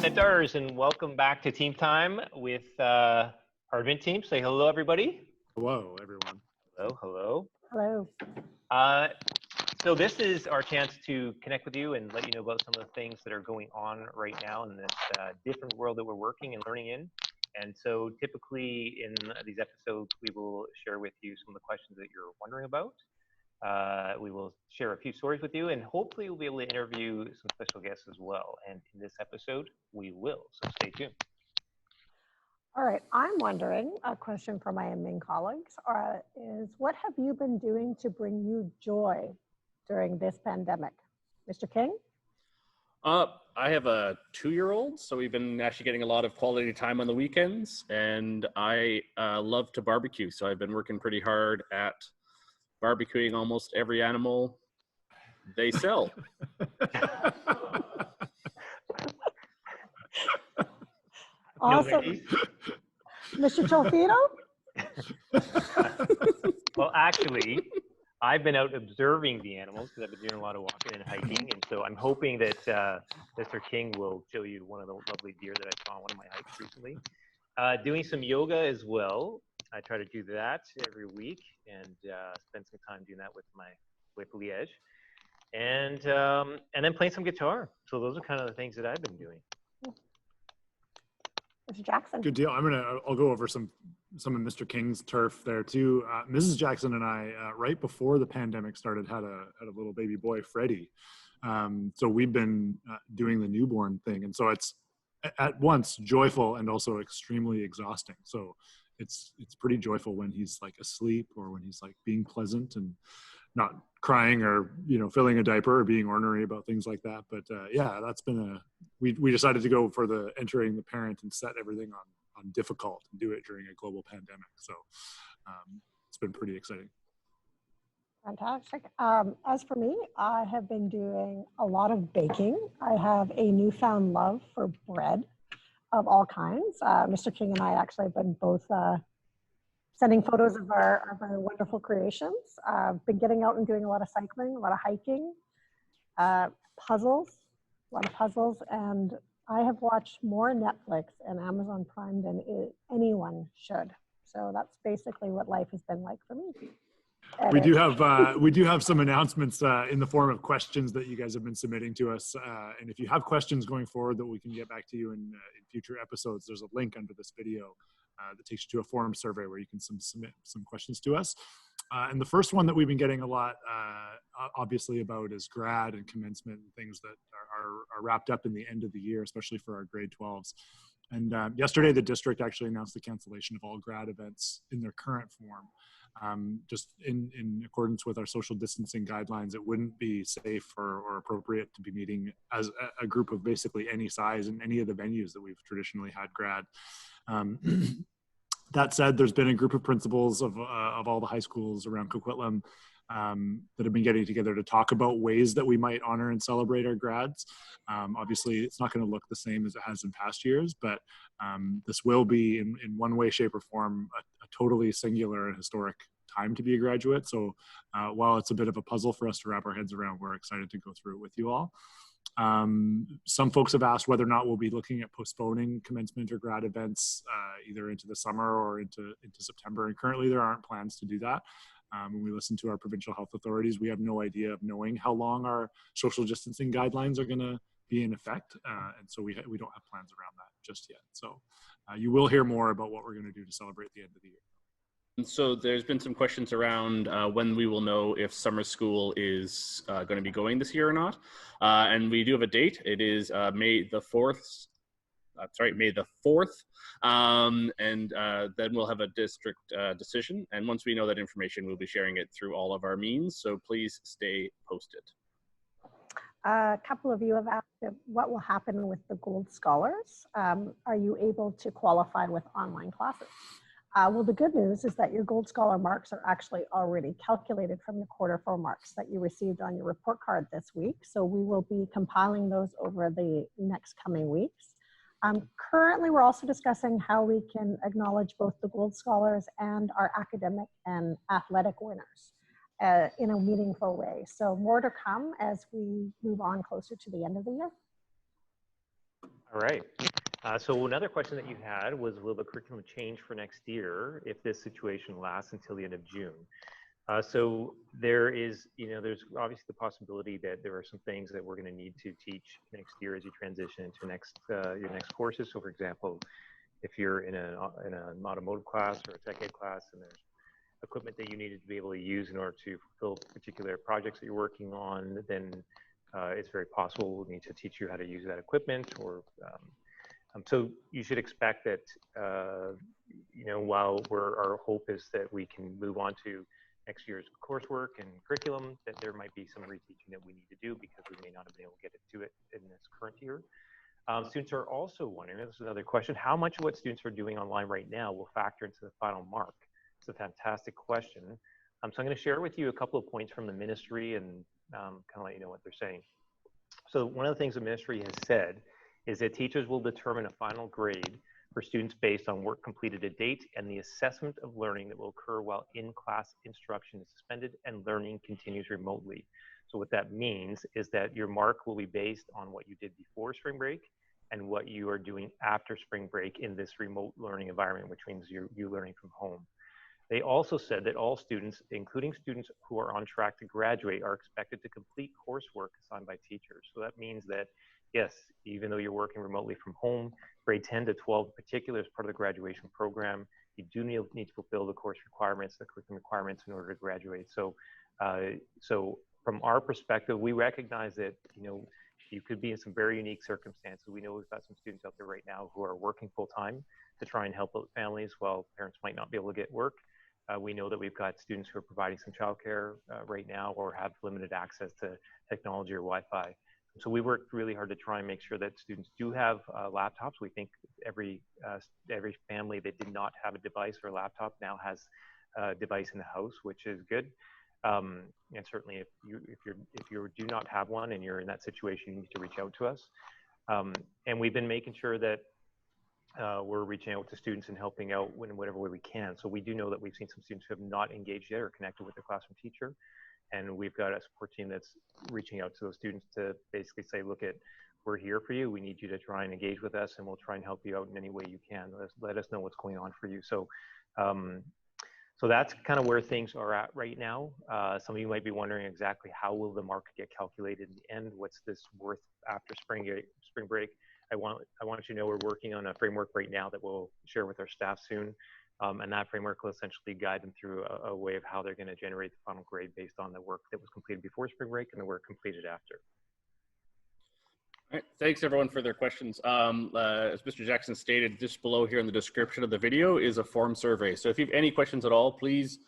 Centaurs, and welcome back to Team Time with our event team. Say hello, everybody. Hello, everyone. Hello. Hello. So this is our chance to connect with you and let you know about some of the things that are going on right now in this different world that we're working and learning in. And so typically in these episodes, we will share with you some of the questions that you're wondering about. We will share a few stories with you, and hopefully we'll be able to interview some special guests as well. And in this episode, we will, so stay tuned. All right, I'm wondering, a question for my admin colleagues is, what have you been doing to bring you joy during this pandemic? Mr. King? I have a 2-year-old, so we've been actually getting a lot of quality time on the weekends, and I love to barbecue, so I've been working pretty hard at barbecuing almost every animal they sell. Awesome. Mr. Tofito? Well, actually, I've been out observing the animals because I've been doing a lot of walking and hiking, and so I'm hoping that Mr. King will show you one of the lovely deer that I saw on one of my hikes recently. Doing some yoga as well. I try to do that every week and spend some time doing that with Liège, and then playing some guitar. So those are kind of the things that I've been doing. Mr. Jackson? Good deal. I'll go over some of Mr. King's turf there too. Mrs. Jackson and I, right before the pandemic started, had a little baby boy, Freddie. So we've been doing the newborn thing, and so it's at once joyful and also extremely exhausting. So it's pretty joyful when he's like asleep or when he's like being pleasant and not crying or filling a diaper or being ornery about things like that. But yeah, that's been we decided to go for the entering the parent and set everything on difficult and do it during a global pandemic. So it's been pretty exciting. Fantastic. As for me, I have been doing a lot of baking. I have a newfound love for bread of all kinds. Mr. King and I actually have been both sending photos of our wonderful creations. I've been getting out and doing a lot of cycling, a lot of hiking, a lot of puzzles, and I have watched more Netflix and Amazon Prime than anyone should. So that's basically what life has been like for me. We do have some announcements in the form of questions that you guys have been submitting to us. And if you have questions going forward that we can get back to you in future episodes, there's a link under this video that takes you to a form survey where you can submit some questions to us. And the first one that we've been getting a lot, obviously, about is grad and commencement and things that are wrapped up in the end of the year, especially for our grade 12s. And yesterday, the district actually announced the cancellation of all grad events in their current form. Just in accordance with our social distancing guidelines, it wouldn't be safe or appropriate to be meeting as a group of basically any size in any of the venues that we've traditionally had grad. That said, there's been a group of principals of all the high schools around Coquitlam that have been getting together to talk about ways that we might honor and celebrate our grads. Obviously, it's not going to look the same as it has in past years, but this will be, in one way, shape, or form, a totally singular and historic time to be a graduate. So while it's a bit of a puzzle for us to wrap our heads around, we're excited to go through it with you all. Some folks have asked whether or not we'll be looking at postponing commencement or grad events either into the summer or into September. And currently there aren't plans to do that. When we listen to our provincial health authorities, we have no idea of knowing how long our social distancing guidelines are going to be in effect. And so we don't have plans around that just yet. So you will hear more about what we're going to do to celebrate the end of the year. And so there's been some questions around when we will know if summer school is going to be going this year or not. And we do have a date. It is May the 4th. May the 4th. And then we'll have a district decision. And once we know that information, we'll be sharing it through all of our means. So please stay posted. A couple of you have asked what will happen with the Gold Scholars. Are you able to qualify with online classes? Well, the good news is that your Gold Scholar marks are actually already calculated from the quarter 4 marks that you received on your report card this week. So we will be compiling those over the next coming weeks. Currently, we're also discussing how we can acknowledge both the Gold Scholars and our academic and athletic winners in a meaningful way. So more to come as we move on closer to the end of the year. All right. So another question that you had was, will the curriculum change for next year if this situation lasts until the end of June? So there is, there's obviously the possibility that there are some things that we're going to need to teach next year as you transition into your next courses. So for example, if you're in an automotive class or a tech ed class and there's equipment that you needed to be able to use in order to fulfill particular projects that you're working on, then it's very possible we'll need to teach you how to use that equipment. Or so you should expect that, while our hope is that we can move on to next year's coursework and curriculum, that there might be some reteaching that we need to do because we may not have been able to get to it in this current year. Students are also wondering, this is another question, how much of what students are doing online right now will factor into the final mark? It's a fantastic question. So I'm going to share with you a couple of points from the ministry and kind of let you know what they're saying. So one of the things the ministry has said is that teachers will determine a final grade for students based on work completed to date and the assessment of learning that will occur while in-class instruction is suspended and learning continues remotely. So what that means is that your mark will be based on what you did before spring break and what you are doing after spring break in this remote learning environment, which means you're learning from home. They also said that all students, including students who are on track to graduate, are expected to complete coursework assigned by teachers. So that means that, yes, even though you're working remotely from home, grade 10 to 12 in particular is part of the graduation program. You do need to fulfill the course requirements, the curriculum requirements in order to graduate. So, so from our perspective, we recognize that, you could be in some very unique circumstances. We know we've got some students out there right now who are working full time to try and help out families while parents might not be able to get work. We know that we've got students who are providing some childcare right now or have limited access to technology or Wi-Fi. So we worked really hard to try and make sure that students do have laptops. We think every family that did not have a device or a laptop now has a device in the house, which is good. And certainly if you do not have one and you're in that situation, you need to reach out to us. And we've been making sure that we're reaching out to students and helping out in whatever way we can. So we do know that we've seen some students who have not engaged yet or connected with their classroom teacher. And we've got a support team that's reaching out to those students to basically say, look, we're here for you. We need you to try and engage with us and we'll try and help you out in any way you can. Let us know what's going on for you. So, so that's kind of where things are at right now. Some of you might be wondering exactly how will the mark get calculated in the end? What's this worth after spring break? I want you to know we're working on a framework right now that we'll share with our staff soon. And that framework will essentially guide them through a way of how they're going to generate the final grade based on the work that was completed before spring break and the work completed after. All right, thanks everyone for their questions. As Mr. Jackson stated, just below here in the description of the video is a form survey. So if you have any questions at all, please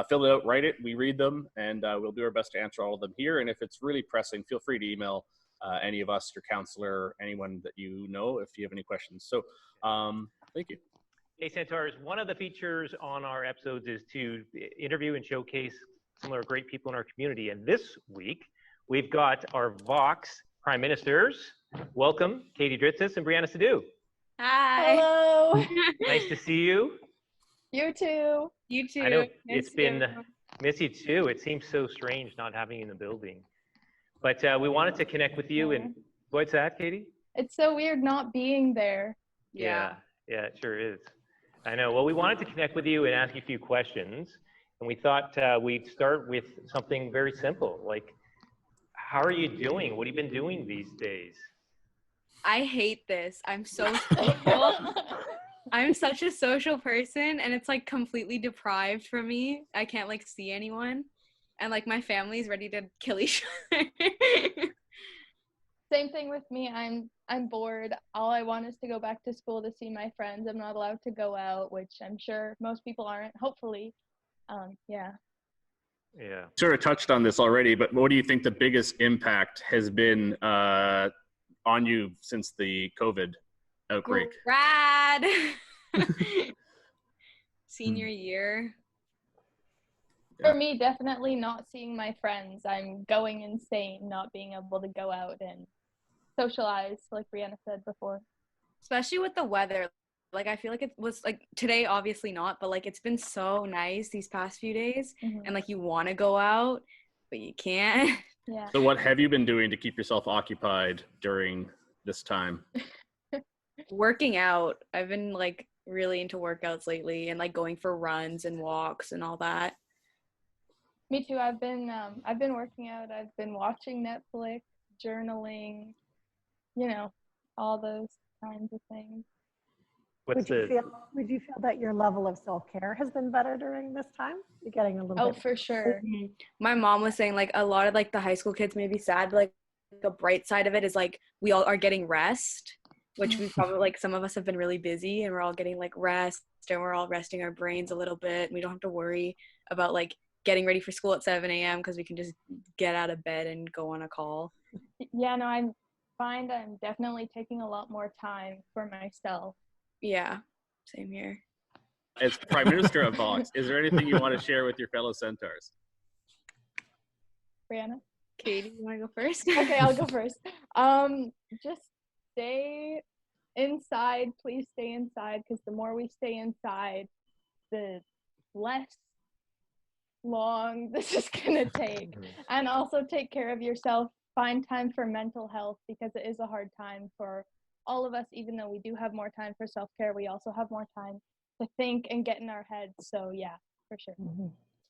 fill it out, write it, we read them, and we'll do our best to answer all of them here. And if it's really pressing, feel free to email any of us, your counselor, anyone that you know, if you have any questions. So thank you. Hey, Centaurs, one of the features on our episodes is to interview and showcase some of our great people in our community. And this week, we've got our Vox Prime Ministers. Welcome, Katie Dritzis and Brianna Sadu. Hi. Hello. Nice to see you. You too. You too. I know Nice it's been, miss you too. It seems so strange not having you in the building. But we wanted to connect with you. And what's that, Katie? It's so weird not being there. Yeah, it sure is. I know. Well, we wanted to connect with you and ask you a few questions. And we thought we'd start with something very simple, like, how are you doing? What have you been doing these days? I hate this. I'm so social. I'm such a social person, and it's like completely deprived from me. I can't like see anyone, and like my family's ready to kill each other. Same thing with me. I'm bored. All I want is to go back to school to see my friends. I'm not allowed to go out, which I'm sure most people aren't, hopefully. Yeah. Yeah. Sort of touched on this already, but what do you think the biggest impact has been on you since the COVID outbreak? Grad. Senior year. For me, definitely not seeing my friends. I'm going insane not being able to go out and socialize, like Brianna said before. Especially with the weather. Like, I feel like it was, like, today, obviously not, but, like, it's been so nice these past few days. Mm-hmm. And, like, you want to go out, but you can't. Yeah. So what have you been doing to keep yourself occupied during this time? working out. I've been like really into workouts lately and like going for runs and walks and all that. Me too. I've been working out. I've been watching Netflix, journaling, all those kinds of things. What's Would you feel that your level of self-care has been better during this time? You're getting a little Oh, bit. for sure. My mom was saying like a lot of like the high school kids may be sad, but like the bright side of it is like we all are getting rest, which we probably like some of us have been really busy and we're all getting like rest and we're all resting our brains a little bit. We don't have to worry about like getting ready for school at 7 a.m. because we can just get out of bed and go on a call. Yeah, no, I find I'm definitely taking a lot more time for myself. Yeah, same here. As Prime Minister of Vox, is there anything you want to share with your fellow Centaurs? Brianna? Katie, you want to go first? Okay, I'll go first. Just stay inside. Please stay inside, because the more we stay inside, the less long this is gonna take. And also take care of yourself. Find time for mental health, because it is a hard time for all of us. Even though we do have more time for self-care, we also have more time to think and get in our heads. So yeah, for sure.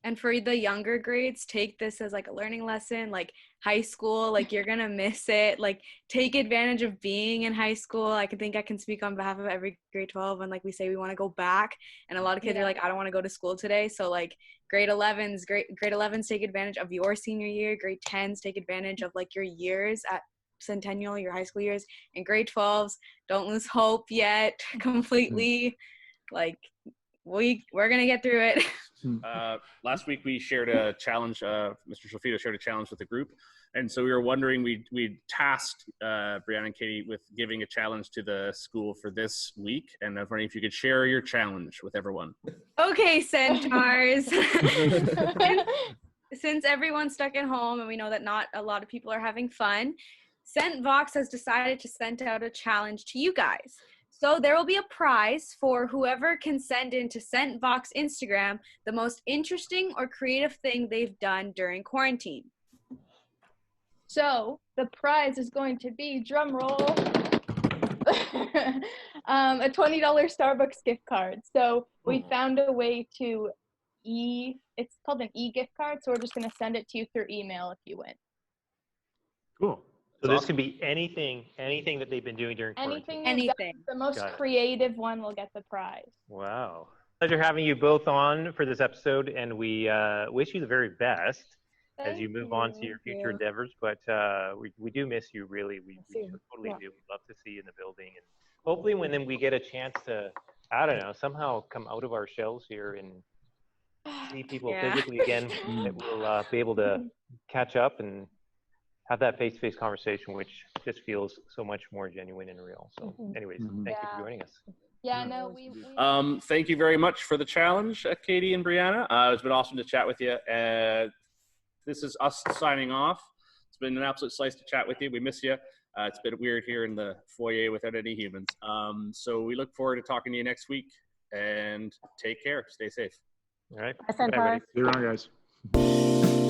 And for the younger grades, take this as like a learning lesson, like high school, like you're going to miss it. Like take advantage of being in high school. I can speak on behalf of every grade 12 when like we say we want to go back. And a lot of kids are like, I don't want to go to school today. So like grade 11s take advantage of your senior year. Grade 10s take advantage of like your years at Centennial, your high school years. And grade 12s, don't lose hope yet completely. Like we're going to get through it. Last week we shared a challenge. Mr. Sofito shared a challenge with the group, and so we were wondering. We tasked Brianna and Katie with giving a challenge to the school for this week, and I was wondering if you could share your challenge with everyone. Okay, Centaurs. Since everyone's stuck at home and we know that not a lot of people are having fun, CentVox has decided to send out a challenge to you guys. So there will be a prize for whoever can send in to CentVox Instagram the most interesting or creative thing they've done during quarantine. So the prize is going to be, drum roll, a $20 Starbucks gift card. So we found a way to it's called an e-gift card. So we're just going to send it to you through email if you win. Cool. So this could be anything that they've been doing during quarantine. Anything. The most creative one will get the prize. Wow. Pleasure having you both on for this episode, and we wish you the very best as you move on to your future endeavors. But we do miss you, really. We totally do. We'd love to see you in the building. And hopefully when then we get a chance to, I don't know, somehow come out of our shells here and see people physically again, that we'll be able to catch up and have that face-to-face conversation, which just feels so much more genuine and real. So anyways, thank you for joining us. Yeah, no, we thank you very much for the challenge, Katie and Brianna. It's been awesome to chat with you. This is us signing off. It's been an absolute slice to chat with you. We miss you. It's been weird here in the foyer without any humans. So we look forward to talking to you next week, and take care. Stay safe. All right. Bye, Centaur. See you around, guys.